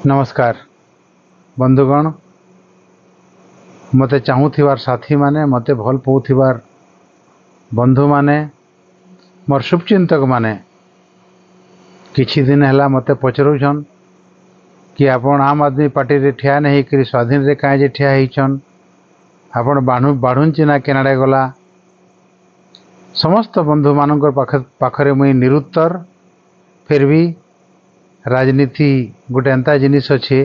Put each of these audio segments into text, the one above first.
नमस्कार बंधुगण, मते चाहूथिबार साथी माने, मते भल पाउथिबार बंधु माने, मोर शुभचिंतक माने किछि दिन हैला मते पचरुछन कि आपण आम आदमी पार्टी रे ठिया नहीं करी स्वाधीन रे काहे जे ठिया हिचन, आपण बाढ़ुन चिना केनाडे गला। समस्त बंधु मानकर पाखरे मुई निरुत्तर। फिर भी राजनीति गोटे एंता जिनिस अच्छे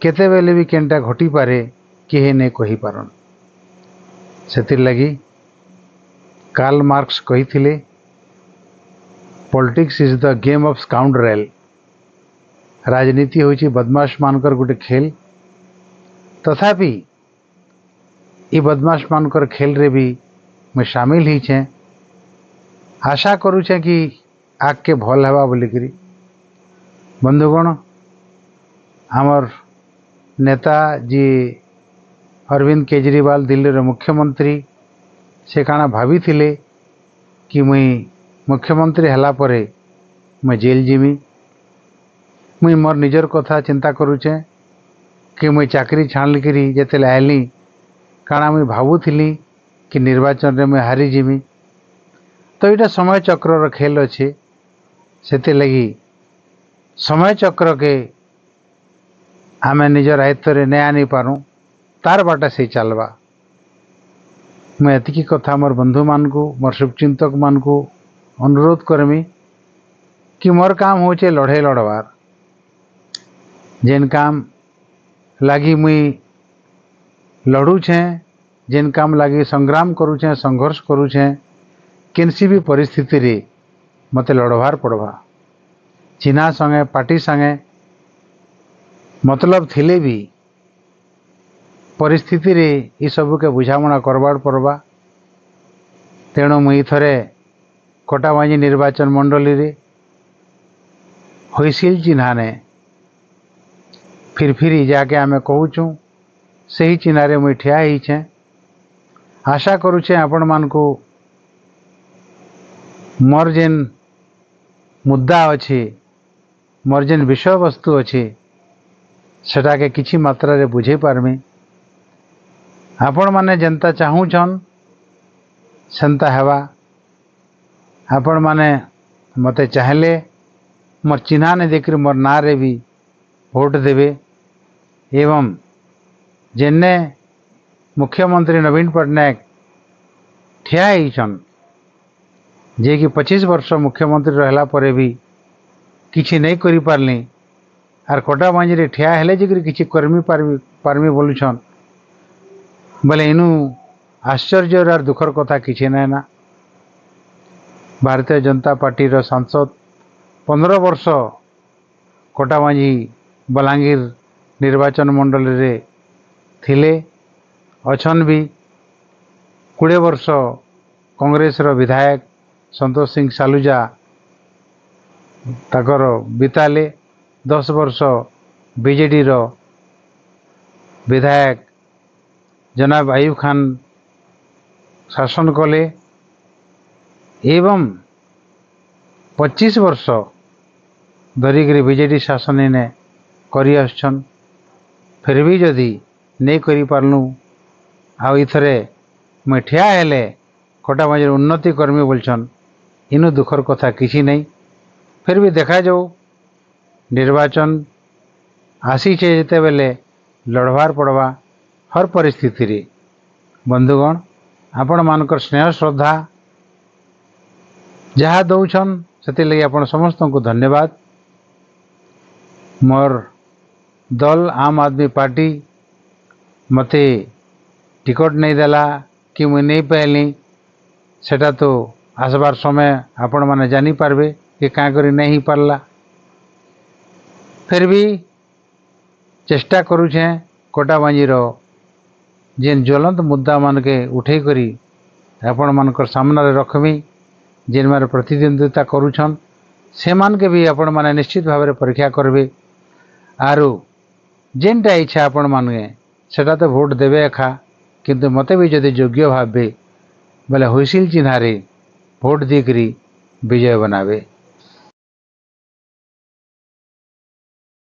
केते बेले भी केनटा घटी पारे किहे नहीं कही पारन। सेतिर लगी कार्ल मार्क्स कही थिले, politics is the game of scoundrel. राजनीति होची बदमाश मानकर गोटे खेल। तथापि ई बदमाश मानकर खेल रे भी मैं शामिल ही छे। आशा करूछे कि आग के भल हवा बोलिकरी। बंधुगण, आमर नेताजी अरविंद केजरीवाल दिल्ली रे मुख्यमंत्री से काना भाभी थिले कि मुई मुख्यमंत्री हला परे मैं जेल जीमी। मुई मोर निजर कथा चिंता करूचे कि मुई चाकरी छाणलिकरी जेतेले आइली काना मुई भाबुथिली कि निर्वाचन रे मुई हारी जीमी। तो इटा समय चक्र खेल अच्छे। सेते लगी समय चक्र के आमे निजर आयत्त रे नहीं आनी पारूँ, तार बाटा से चलवा। मैं एतिकी कथा मोर बंधु मान को, मोर शुभचिंतक मान को अनुरोध करमी कि मोर काम होचे लड़े लड़वार। जेन काम लगी मुई लड़ूछे, जेन काम लगी संग्राम करूछे, संघर्ष करूछे, किसी भी परिस्थिति रे मते लड़वार पड़वा। चिन्हा संगे पार्टी संगे मतलब थिले भी परिस्थिति रे ये सब के बुझामणा करवार पड़वा। तेणु मुई थरे कोटाबांजी निर्वाचन मंडली रे हुइसिल चिन्हा ने फिर जाके आमे कहूचु से ही चिन्ह रे मुई ठिया ही छे। आशा करूचे आपण मान को मोर जेन मुद्दा अच्छे, मोर जेन विषय वस्तु अच्छे सेटा के किछि मात्रा रे बुझे पारमी। आपण माने जनता चाहूछन सेंता हेवा। आपण माने मते चाहले मोर चिन्हा ने देखकर मोर ना रे भी वोट देवे। एवं जेने मुख्यमंत्री नवीन पट्टनायक ठिया हिचन, जे कि 25 वर्ष मुख्यमंत्री रहला परे भी किछि नहीं करि पारली, आर कोटाबांजी रे ठिया हेले जे किछि कर्मी पारमी बोलुछन बोले इनु आश्चर्य और दुखर कथा किछि नहीं ना। भारतीय जनता पार्टी रो सांसद 15 वर्ष कोटाबांजी बलांगीर निर्वाचन मंडल रे थिले अछन भी। 20 वर्ष कांग्रेस रो विधायक संतोष सिंह सालुजा ताकर बिताले। 10 वर्ष बीजेडी रो विधायक जनाब आयुब खान शासन कले। एवं 25 वर्ष धरिक बीजेडी शासन ने करी आछन। फिर भी जदि नहीं करी पारलु आ इथरे मैं ठिया हेले कोटाबांजी उन्नति कर्मी बोलछन, इनु दुखर कथा किसी नहीं। फिर भी देखा जाऊ, निर्वाचन आसी छे जेते बेले लड़वार पड़वा हर परिस्थिति रे। बंधुगण, आपण मानकर स्नेह श्रद्धा जहाँ दौछन से लगी आपण समस्त को धन्यवाद। मोर दल आम आदमी पार्टी मते टिकट नहीं देला कि मुई नहीं पाइली, सेटा तो आसबार समय आपण माने जानी पारबे कि क्या करी नहीं पारला। फिर भी चेष्टा करूछे कोटाबांजी रो जेन ज्वलंत मुद्दा मान के उठे करी आपण मानकर सामना रे रखमी। जेन मारे प्रतिद्वंदिता करूछन से मान के भी आपण माने निश्चित भाव रे परीक्षा करबे। आरु जेनटा इच्छा आपण माने सेटा तो वोट देवे एखा, किंतु मते भी जदि योग्य भावे बोले हुइसिल चिन्ह रे भोट देकरी विजय बनावे।